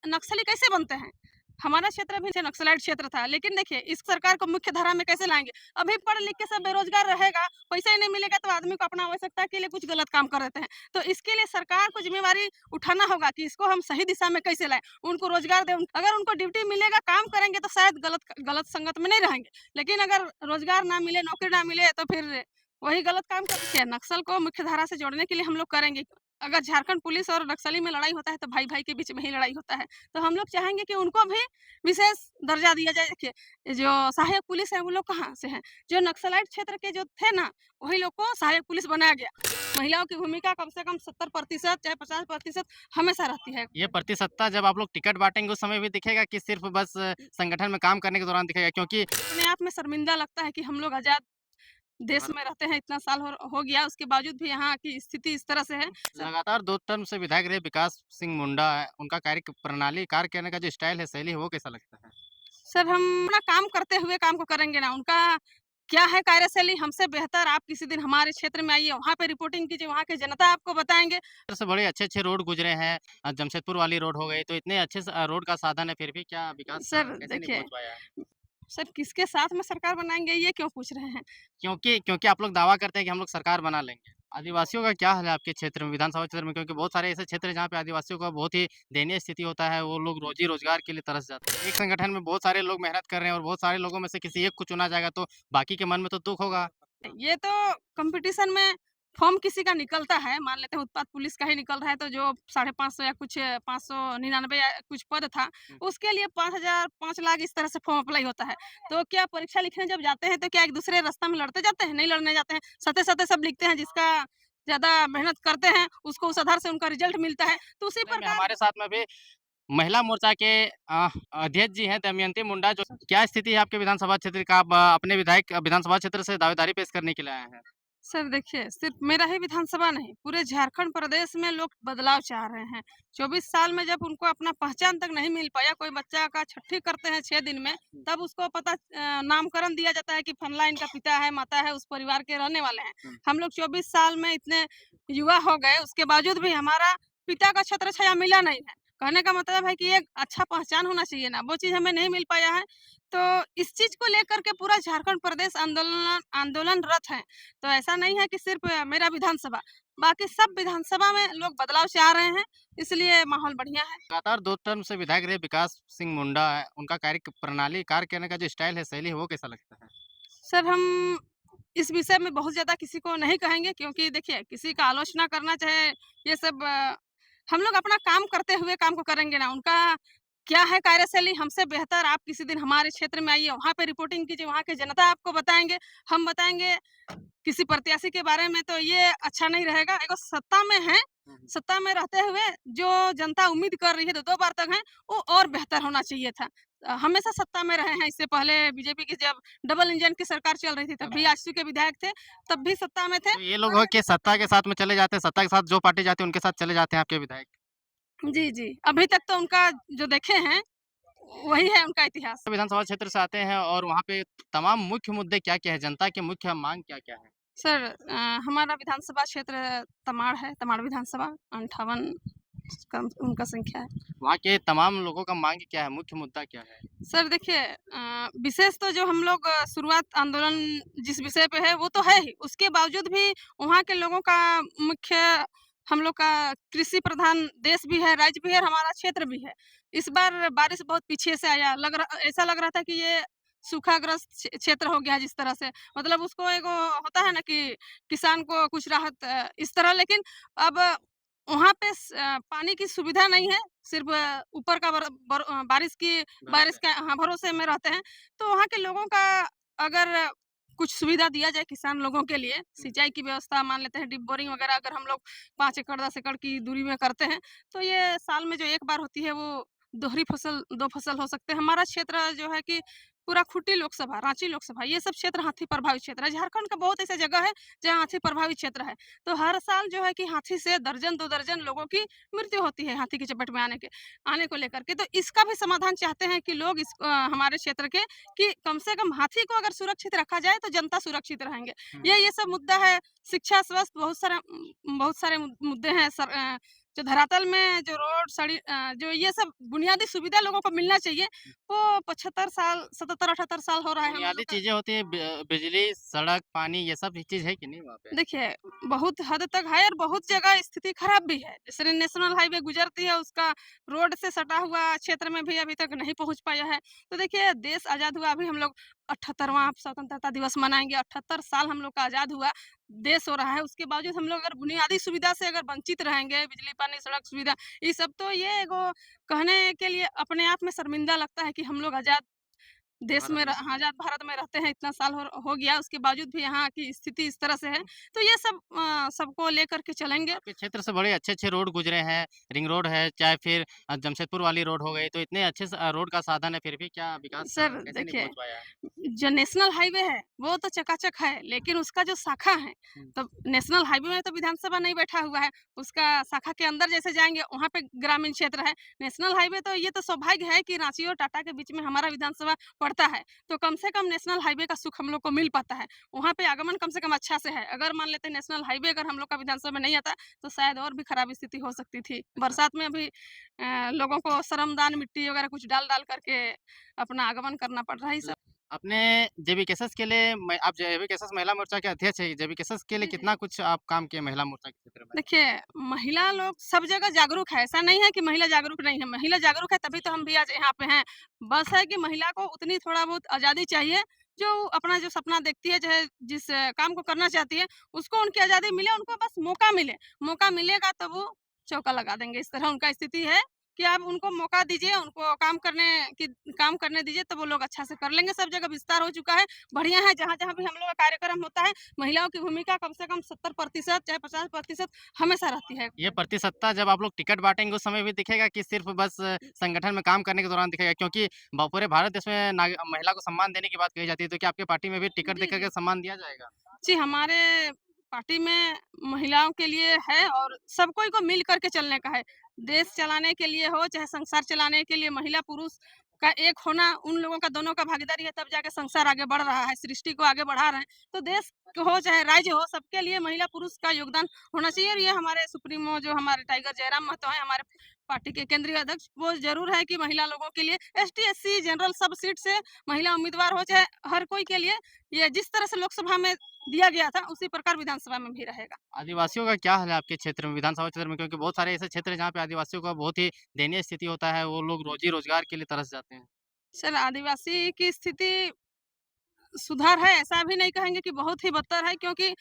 नक्सली कैसे बनते हैं? हमारा क्षेत्र भी नक्सलाइट क्षेत्र था, लेकिन देखिए इस सरकार को मुख्य धारा में कैसे लाएँगे? अभी पढ़ लिख के सब बेरोज़गार रहेगा, पैसा ही नहीं मिलेगा तो आदमी को अपना आवश्यकता के लिए कुछ गलत काम कर देते हैं। तो इसके लिए सरकार को ज़िम्मेवारी उठाना होगा कि इसको हम सही दिशा में कैसे लाएँ? उनको रोज़गार दें, अगर उनको ड्यूटी मिलेगा, काम करेंगे तो शायद गलत संगत में नहीं रहेंगे। लेकिन अगर रोज़गार ना मिले, नौकरी ना मिले तो फिर वही गलत काम करते हैं। नक्सल को मुख्य धारा से जोड़ने के लिए हम लोग करेंगे। अगर झारखंड पुलिस और नक्सली में लड़ाई होता है तो भाई-भाई के बीच में ही लड़ाई होता है। तो हम लोग चाहेंगे कि उनको भी विशेष दर्जा दिया जाए। देखिए, जो सहायक पुलिस है वो लोग कहाँ से हैं? जो नक्सलाइट क्षेत्र के जो थे ना, वही लोग को सहायक पुलिस बनाया गया। महिलाओं की भूमिका कम से कम 70% चाहे 50% हमेशा रहती है। ये प्रतिशतता जब आप लोग टिकट बाँटेंगे उस समय भी दिखेगा कि सिर्फ़ बस संगठन में काम करने के दौरान दिखेगा? क्योंकि अपने आप में शर्मिंदा लगता है कि हम लोग आज़ाद देश में रहते हैं, इतना साल हो गया, उसके बावजूद भी यहाँ की स्थिति इस तरह से है। लगातार 2 टर्म से विधायक रहे विकास सिंह मुंडा, उनका कार्य करने का जो स्टाइल है, शैली है, वो कैसा लगता है? सर, हम अपना काम करते हुए काम को करेंगे ना, उनका क्या है कार्यशैली हमसे बेहतर आप किसी दिन हमारे क्षेत्र में आइए, वहाँ पे रिपोर्टिंग कीजिए, वहाँ की जनता आपको बताएँगे। इधर से बड़े अच्छे-अच्छे रोड गुज़रे हैं जमशेदपुर वाली रोड हो गई, तो इतने अच्छे रोड का साधन है, फिर भी क्या विकास सर कैसे नहीं देखिए, पहुँच पाया है? सर किसके साथ में सरकार बनाएँगे ये क्यों पूछ रहे हैं? क्योंकि क्योंकि आप लोग दावा करते हैं कि हम लोग सरकार बना लेंगे। आदिवासियों का क्या हाल है आपके क्षेत्र में, विधानसभा क्षेत्र में? क्योंकि बहुत सारे ऐसे क्षेत्र हैं जहाँ पे आदिवासियों का बहुत ही दयनीय स्थिति होता है, वो लोग रोज़ी-रोज़गार के लिए तरस जाते हैं। एक संगठन में बहुत सारे लोग मेहनत कर रहे हैं और बहुत सारे लोगों में से किसी एक को चुना जाएगा, तो बाकी के मन में तो दुःख होगा। ये तो कॉम्पिटिशन में फॉर्म किसी का निकलता है, मान लेते हैं उत्पाद पुलिस का ही निकल रहा है, तो जो 550 या कुछ 599 या कुछ पद था, हुँ। उसके लिए 5,000 5 लाख इस तरह से फॉर्म अप्लाई होता है। तो क्या परीक्षा लिखने जब जाते हैं तो क्या एक दूसरे रास्ता में लड़ते जाते हैं? नहीं लड़ने जाते हैं, सते-सते सब लिखते हैं, जिसका ज़्यादा मेहनत करते हैं, उसको उस आधार से उनका रिज़ल्ट मिलता है। तो उसी नहीं, में प्रकार हमारे साथ में भी महिला मोर्चा के अध्यक्ष जी हैं दमयंती मुंडा जो क्या स्थिति है आपके विधानसभा क्षेत्र का? आप अपने विधायक विधानसभा क्षेत्र से दावेदारी पेश करने के लिए आए हैं। सर देखिए, सिर्फ मेरा ही विधानसभा नहीं, पूरे झारखंड प्रदेश में लोग बदलाव चाह रहे हैं। 24 साल में जब उनको अपना पहचान तक नहीं मिल पाया, कोई बच्चा का छठी करते हैं 6 दिन में, तब उसको नामकरण दिया जाता है कि फलाना इनका पिता है, माता है, उस परिवार के रहने वाले हैं। हुँ। हम लोग 24 साल में इतने युवा हो गए, उसके बावजूद भी हमारा पिता का छत्र छाया मिला नहीं है। कहने का मतलब है कि एक अच्छा पहचान होना चाहिए ना, वो चीज़ हमें नहीं मिल पाया है। तो इस चीज़ को लेकर के पूरा झारखंड प्रदेश आंदोलनरत है। तो ऐसा नहीं है कि सिर्फ मेरा विधानसभा, बाकी सब विधानसभा में लोग बदलाव चाह रहे हैं, इसलिए माहौल बढ़िया है। लगातार 2 टर्म से विधायक रहे विकास सिंह मुंडा, उनका कार्य करने का जो स्टाइल है, शैली है, वो कैसा लगता है? सर, हम इस विषय में बहुत ज़्यादा किसी को नहीं कहेंगे, क्योंकि देखिए किसी का आलोचना करना चाहे ये सब हम लोग अपना काम करते हुए काम को करेंगे ना, उनका क्या है कार्यशैली हमसे बेहतर आप किसी दिन हमारे क्षेत्र में आइए, वहाँ पे रिपोर्टिंग कीजिए, वहाँ की जनता आपको बताएँगे, हम बताएँगे किसी प्रत्याशी के बारे में, तो ये अच्छा नहीं रहेगा। एगो सत्ता में हैं, हुँ, हुँ। सत्ता में रहते हुए जो जनता उम्मीद कर रही है तो 2 बार तक हैं, वो और बेहतर होना चाहिए था। हमेशा सत्ता में रहे हैं, इससे पहले बीजेपी की जब डबल इंजन की सरकार चल रही थी, तब भी आजसू के विधायक थे, तब भी सत्ता में थे। तो ये लोग हो के सत्ता के साथ में चले जाते हैं, सत्ता के साथ जो पार्टी जाती है उनके साथ चले जाते हैं आपके विधायक। जी, जी। अभी तक तो उनका जो देखे हैं, वही है उनका इतिहास। विधानसभा क्षेत्र से आते हैं और वहाँ पे तमाम मुख्य मुद्दे क्या-क्या है? जनता की मुख्य माँग क्या-क्या है? सर, हमारा विधानसभा क्षेत्र तमाड़ है, तमाड़ विधानसभा 58 का उनका संख्या है। वहाँ के तमाम लोगों का माँग क्या है? मुख्य मुद्दा क्या है? सर देखिए, विशेष तो जो हम लोग शुरुआत आंदोलन जिस विषय पे है वो तो है ही, उसके बावजूद भी वहाँ के लोगों का मुख्य हम लोग का कृषि प्रधान देश भी है, राज्य भी है और हमारा क्षेत्र भी है। इस बार बारिश बहुत पीछे से आया, ऐसा लग रहा था कि ये सूखाग्रस्त क्षेत्र हो गया है जिस तरह से, मतलब उसको एगो होता है ना कि किसान को कुछ राहत इस तरह, लेकिन अब वहाँ पे पानी की सुविधा नहीं है, सिर्फ़ ऊपर का बारिश भरोसे के हाँ, भरोसे में रहते हैं। तो वहाँ के लोगों का अगर कुछ सुविधा दिया जाए किसान लोगों के लिए, हुँ। सिंचाई की व्यवस्था मान लेते हैं, डीप बोरिंग वगैरह अगर हम लोग 5 एकड़ 10 एकड़ की दूरी में करते हैं, तो ये साल में जो एक बार होती है वो दोहरी फसल 2 फसल हो सकते हैं। हमारा क्षेत्र जो है कि पूरा खूंटी लोकसभा, रांची लोकसभा, ये सब क्षेत्र हाथी प्रभावित क्षेत्र है। झारखंड का बहुत ऐसी जगह है जहाँ हाथी प्रभावित क्षेत्र है। तो हर साल जो है कि हाथी से दर्जन 2 दर्जन लोगों की मृत्यु होती है हाथी की चपेट में आने को लेकर के। तो इसका भी समाधान चाहते हैं कि लोग हमारे क्षेत्र के कि कम से कम हाथी को अगर सुरक्षित रखा जाए तो जनता सुरक्षित रहेंगे। हुँ। ये सब मुद्दा है, शिक्षा, स्वास्थ्य बहुत सारे मुद्दे हैं जो धरातल में जो रोड, जो ये सब बुनियादी सुविधा लोगों को मिलना चाहिए, वो 75 साल, 77-78 साल हो रहा है हम बुनियादी लोग का। चीज़ें होती हैं बिजली, सड़क, पानी ये सब चीज़ है कि नहीं वहाँ पे? देखिए, बहुत हद तक है और बहुत जगह स्थिति खराब भी है। जैसे नेशनल हाईवे गुजरती है, उसका रोड से सटा हुआ क्षेत्र में भी अभी तक नहीं पहुँच पाया है। तो देखिए, देश आज़ाद हुआ, अभी हम लोग 78वाँ स्वतंत्रता दिवस मनाएँगे, 78 साल हम लोग का आज़ाद हुआ देश हो रहा है। उसके बावजूद हम लोग अगर बुनियादी सुविधा से अगर वंचित रहेंगे, बिजली, पानी, सड़क सुविधा, ये सब, तो ये एगो कहने के लिए अपने आप में शर्मिंदा लगता है कि हम लोग आज़ाद देश भारत में में। हाँ, आज़ाद भारत में रहते हैं, इतना साल हो गया, उसके बावजूद भी यहाँ की स्थिति इस तरह से है। तो ये सब सबको लेकर के चलेंगे। आपके क्षेत्र से बड़े अच्छे-अच्छे रोड गुज़रे हैं, रिंग रोड है, चाहे फिर जमशेदपुर वाली रोड हो गई, तो इतने अच्छे रोड का साधन है, फिर भी क्या विकास सर कैसे नहीं देखिए, पहुँच पाया है? जो नेशनल हाईवे है, वो तो चकाचक है, लेकिन उसका जो शाखा है, हुँ। तो नेशनल हाईवे में तो विधानसभा नहीं बैठा हुआ है, उसका शाखा के अंदर जैसे जाएँगे, वहाँ पे ग्रामीण क्षेत्र है। नेशनल हाईवे तो ये तो सौभाग्य है कि रांची और टाटा के बीच में हमारा विधानसभा पड़ता है, तो कम से कम नेशनल हाईवे का सुख हम लोग को मिल पाता है। वहाँ पे आगमन कम से कम अच्छा से है। अगर मान लेते हैं नेशनल हाईवे अगर हम लोग का विधानसभा में नहीं आता, तो शायद और भी खराब स्थिति हो सकती थी। अच्छा। बरसात में अभी लोगों को श्रमदान, मिट्टी वगैरह कुछ डाल-डाल करके अपना आगमन करना पड़ रहा है। ये सब मतलब आपने जेबीकेसस के लिए आप जेबीकेसस महिला मोर्चा के अध्यक्ष हैं, जेबीकेसस के लिए जी, जी। कितना कुछ आप काम किए महिला मोर्चा के क्षेत्र में? देखिए, महिला लोग सब जगह जागरूक है, ऐसा नहीं है कि महिला जागरूक नहीं है, महिला जागरूक है तभी तो हम भी आज यहाँ पे हैं। बस है कि महिला को उतनी थोड़ा बहुत आज़ादी चाहिए, जो अपना जो सपना देखती है, चाहे जिस काम को करना चाहती है, उसको उनकी आज़ादी मिले, उनको बस मौका मिले। मौका मिलेगा तो वो चौका लगा देंगे, इस तरह उनका स्थिति है कि आप उनको मौका दीजिए, उनको काम करने दीजिए, तो वो लोग अच्छा से कर लेंगे। सब जगह विस्तार हो चुका है, बढ़िया है, जहाँ-जहाँ भी हम लोग का कार्यक्रम होता है, महिलाओं की भूमिका कम से कम 70% चाहे 50% हमेशा रहती है। ये प्रतिशतता जब आप लोग टिकट बाँटेंगे उस समय भी दिखेगा कि सिर्फ़ बस संगठन में काम करने के दौरान दिखेगा? क्योंकि पूरे भारत देश में महिला को सम्मान देने की बात कही जाती है, तो क्या आपकी पार्टी में भी टिकट जी, देकर जी। के सम्मान दिया जाएगा? जी, हमारे पार्टी में महिलाओं के लिए है और सब कोई को मिल कर के चलने का है। देश चलाने के लिए हो, चाहे संसार चलाने के लिए महिला-पुरुष का एक होना, उन लोगों का दोनों का भागीदारी है, तब जाके संसार आगे बढ़ रहा है, सृष्टि को आगे बढ़ा रहे हैं। तो देश हो चाहे राज्य हो, सबके लिए महिला-पुरुष का योगदान होना चाहिए और ये हमारे सुप्रीमो जो हमारे टाइगर जयराम महतो हैं, हमारे पार्टी के केंद्रीय अध्यक्ष, वो ज़रूर है कि महिला लोगों के लिए एसटी, एससी, जनरल सब सीट से महिला उम्मीदवार हो, चाहे हर कोई के लिए ये जिस तरह से लोकसभा में दिया गया था, उसी प्रकार विधानसभा में भी रहेगा। आदिवासियों का क्या हाल है आपके क्षेत्र में, विधानसभा क्षेत्र में? क्योंकि बहुत सारे ऐसे क्षेत्र हैं जहाँ पे आदिवासियों का बहुत ही दयनीय स्थिति होता है, वो लोग रोज़ी-रोज़गार के लिए तरस जाते हैं। सर, आदिवासी की स्थिति सुधार है, ऐसा भी नहीं कहेंगे कि बहुत ही बदतर है, क्योंकि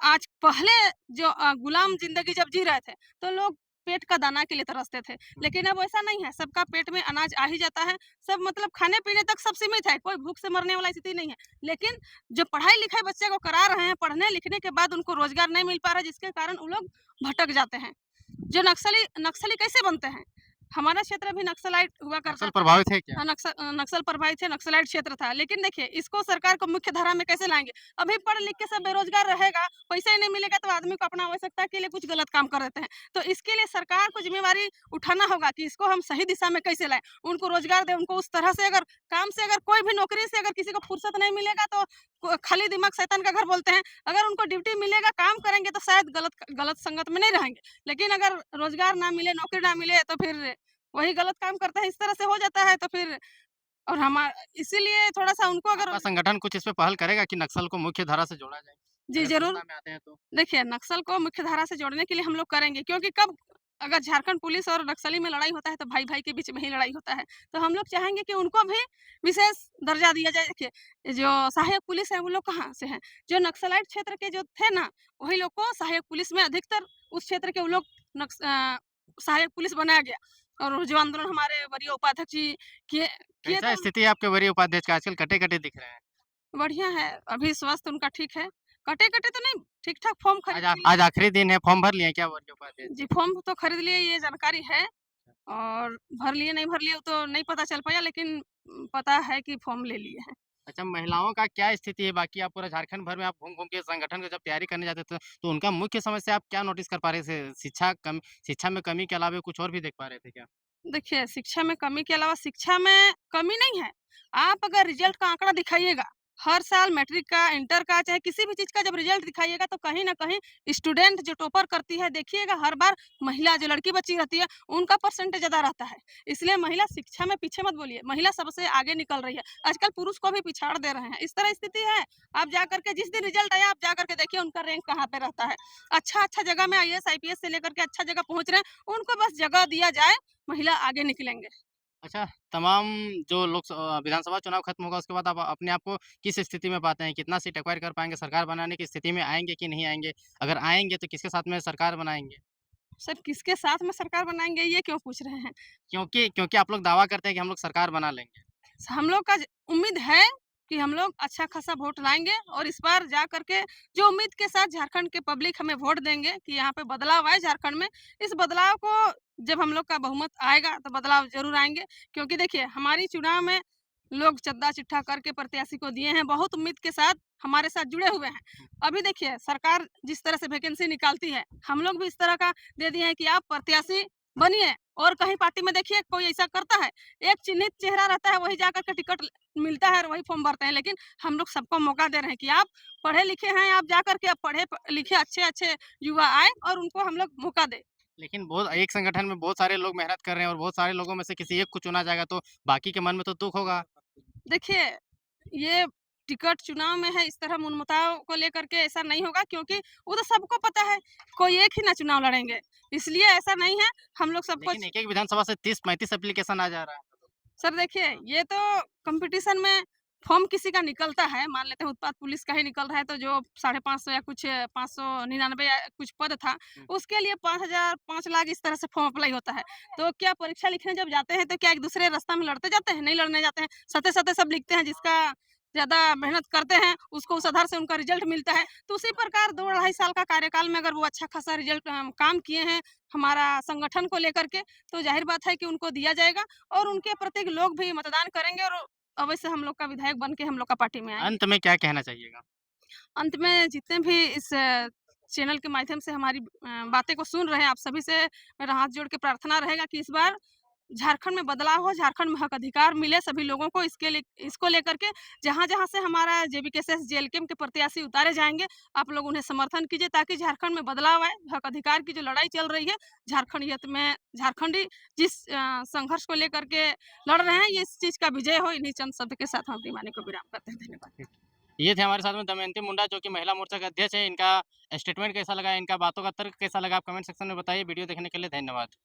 आज पहले जो गुलाम ज़िंदगी जब जी रहे थे, तो लोग पेट का दाना के लिए तरसते थे। लेकिन अब वैसा नहीं है, सबका पेट में अनाज आ ही जाता है, सब मतलब खाने-पीने तक सब सीमित है, कोई भूख से मरने वाला स्थिति नहीं है। लेकिन जो पढ़ाई-लिखाई बच्चे को करा रहे हैं, पढ़ने-लिखने के बाद उनको रोज़गार नहीं मिल पा रहा है, जिसके कारण वो लोग भटक जाते हैं। जो नक्सली नक्सली कैसे बनते हैं? हमारा क्षेत्र भी नक्सलाइट हुआ करता नक्सल था। प्रभावित है क्या? नक्सल प्रभावित है, नक्सलाइट क्षेत्र था। लेकिन देखिए, इसको सरकार को मुख्य धारा में कैसे लाएँगे? अभी पढ़ लिख के सब बेरोज़गार रहेगा, पैसा ही नहीं मिलेगा, तो आदमी को अपना आवश्यकता के लिए कुछ गलत काम कर देते हैं। तो इसके लिए सरकार को ज़िम्मेवारी उठाना होगा कि इसको हम सही दिशा में कैसे लाएँ? उनको रोज़गार दें, उनको उस तरह से अगर काम से अगर कोई भी नौकरी से अगर किसी को फुर्सत नहीं मिलेगा, तो खाली दिमाग शैतान का घर बोलते हैं। अगर उनको ड्यूटी मिलेगा, काम करेंगे, तो शायद गलत गलत संगत में नहीं रहेंगे। लेकिन अगर रोज़गार ना मिले, नौकरी ना मिले, तो फिर वही गलत काम करते हैं, इस तरह से हो जाता है, तो फिर और हमा इसीलिए थोड़ा-सा उनको अगर आपका संगठन कुछ इस पे पहल करेगा कि नक्सल को मुख्य धारा से जोड़ा जाए? जी, अगर ज़रूर। सत्ता में आते हैं तो? देखिए, नक्सल को मुख्य धारा से जोड़ने के लिए हम लोग करेंगे, क्योंकि कब अगर झारखंड पुलिस और नक्सली में लड़ाई होता है, तो भाई-भाई के बीच में ही लड़ाई होता है। तो हम लोग चाहेंगे कि उनको भी विशेष दर्जा दिया जाए। देखिए, जो सहायक पुलिस है, वो लोग कहाँ से हैं? जो नक्सलाइट क्षेत्र के जो थे ना, वही लोग को सहायक पुलिस में अधिकतर उस क्षेत्र के वो लोग सहायक पुलिस बनाया गया और जो आंदोलन हमारे वरीय उपाध्यक्ष जी किए किए कैसा थे, स्थिति है आपके वरीय उपाध्यक्ष का? आजकल कटे-कटे दिख रहे हैं। बढ़िया है, अभी स्वास्थ्य उनका ठीक है। कटे-कटे तो नहीं, ठीक-ठाक फॉर्म खरीद के लिए आज आखिरी दिन है, फॉर्म भर लिए हैं क्या वरीय उपाध्यक्ष जी, जी? फॉर्म तो खरीद लिए, ये जानकारी है और भर लिए, नहीं भर लिए वो तो नहीं पता चल पाया, लेकिन पता है कि फॉर्म ले लिए हैं। अच्छा, महिलाओं का क्या स्थिति है? बाकी आप पूरा झारखंड भर में आप घूम-घूम के संगठन का जब तैयारी करने जाते थे, तो उनका मुख्य समस्या आप क्या नोटिस कर पा रहे थे? शिक्षा में कमी के अलावा कुछ और भी देख पा रहे थे क्या? देखिए, शिक्षा में कमी के अलावा शिक्षा में कमी नहीं है। आप अगर रिज़ल्ट का आंकड़ा दिखाइएगा, हर साल मैट्रिक का, इंटर का, चाहे किसी भी चीज़ का जब रिजल्ट दिखाइएगा तो कहीं न कहीं स्टूडेंट जो टॉपर करती है, देखिएगा हर बार महिला जो लड़की बच्ची रहती है, उनका परसेंटेज ज़्यादा रहता है। इसलिए महिला शिक्षा में पीछे मत बोलिए, महिला सबसे आगे निकल रही है। आजकल पुरुष को भी पिछाड़ दे रहे हैं, इस तरह स्थिति है। आप जा कर के जिस दिन रिजल्ट आया, आप जा कर के देखिए उनका रैंक कहाँ पे रहता है। अच्छा-अच्छा जगह में आईएएस, आईपीएस से लेकर के अच्छा जगह पहुँच रहे हैं, उनको बस जगह दिया जाए, महिला आगे निकलेंगे। अच्छा, तमाम जो विधानसभा चुनाव खत्म होगा उसके बाद आप अपने आप को किस स्थिति में पाते हैं? कितना सीट एक्वायर कर पाएँगे? सरकार बनाने की स्थिति में आएँगे कि नहीं आएँगे? अगर आएँगे तो किसके साथ में सरकार बनाएँगे? सर किसके साथ में सरकार बनाएँगे ये क्यों पूछ रहे हैं? क्योंकि क्योंकि आप लोग दावा करते हैं कि हम लोग सरकार बना लेंगे। हम लोग का ज उम्मीद है कि हम लोग अच्छा खासा वोट लाएँगे और इस बार जा कर के जो उम्मीद के साथ झारखंड के पब्लिक हमें वोट देंगे कि यहाँ पे बदलाव आए झारखंड में, इस बदलाव को जब हम लोग का बहुमत आएगा तो बदलाव ज़रूर आएँगे। क्योंकि देखिए हमारी चुनाव में लोग चंदा-चिट्ठा करके प्रत्याशी को दिए हैं, बहुत उम्मीद के साथ हमारे साथ जुड़े हुए हैं। अभी देखिए सरकार जिस तरह से वैकेंसी निकालती है, हम लोग भी इस तरह का दे दिए हैं कि आप प्रत्याशी बनिए और कहीं पार्टी में देखिए कोई ऐसा करता है, एक चिन्हित चेहरा रहता है वही जाकर के टिकट मिलता है और वही फॉर्म भरते हैं। लेकिन हम लोग सबको मौका दे रहे हैं कि आप पढ़े-लिखे हैं, आप जा कर के अब पढ़े-लिखे अच्छे-अच्छे युवा आएँ और उनको हम लोग मौका दें। लेकिन बहुत एक संगठन में बहुत सारे लोग मेहनत कर रहे हैं और बहुत सारे लोगों में से किसी एक को चुना जाएगा तो बाकी के मन में तो दुःख होगा। देखिए, ये टिकट चुनाव में है, इस तरह मनमुटाव को लेकर के ऐसा नहीं होगा क्योंकि वो तो सबको पता है, कोई एक ही ना चुनाव लड़ेंगे। इसलिए ऐसा नहीं है, हम लोग सबको लेकिन एक-एक विधानसभा से 30-35 एप्लीकेशन आ जा रहा है। सर देखिए, ये तो कॉम्पिटिशन में फॉर्म किसी का निकलता है, मान लेते हैं उत्पाद पुलिस का ही निकल रहा है, तो जो 550 या कुछ 599 या कुछ पद था, हुँ। उसके लिए 5000, 5 लाख इस तरह से फॉर्म अप्लाई होता है। तो क्या परीक्षा लिखने जब जाते हैं, तो क्या एक-दूसरे रास्ता में लड़ते जाते हैं? नहीं लड़ने जाते हैं। सते-सते सब लिखते हैं, जिसका ज़्यादा मेहनत करते हैं, उसको उस आधार से उनका रिज़ल्ट मिलता है। तो उसी प्रकार 2 ढाई साल का कार्यकाल में अगर वो अच्छा खासा रिज़ल्ट काम किए हैं, हमारा संगठन को लेकर के, तो ज़ाहिर बात है कि उनको दिया जाएगा। और उनके प्रति लोग भी मतदान करेंगे और अवश्य हम लोग का विधायक बन के हम लोग का पार्टी में आएँगे। अंत में क्या कहना चाहिएगा? अंत में जितने भी इस चैनल के माध्यम से हमारी बातें को सुन रहे हैं, आप सभी से मेरा हाथ जोड़ के प्रार्थना रहेगा कि इस बार झारखंड में बदलाव हो, झारखंड में हक अधिकार मिले सभी लोगों को। इसको लेकर के जहाँ-जहाँ से हमारा जेवीकेएसएस, जेएलकेम के प्रत्याशी उतारे जाएँगे, आप लोग उन्हें समर्थन कीजिए ताकि झारखंड में बदलाव आए। हक अधिकार की जो लड़ाई चल रही है, झारखंडियत में झारखंडी जिस संघर्ष को लेकर के लड़ रहे हैं, ये इस चीज़ का विजय हो। इन्हीं चंद शब्द के साथ हम अपनी वाणी को विराम करते हैं। धन्यवाद। ये थे हमारे साथ में दमयंती मुंडा जो कि महिला मोर्चा के अध्यक्ष हैं। इनका स्टेटमेंट कैसा लगा, इनका बातों का तर्क कैसा लगा आप कमेंट सेक्शन में बताइए। वीडियो देखने के लिए धन्यवाद।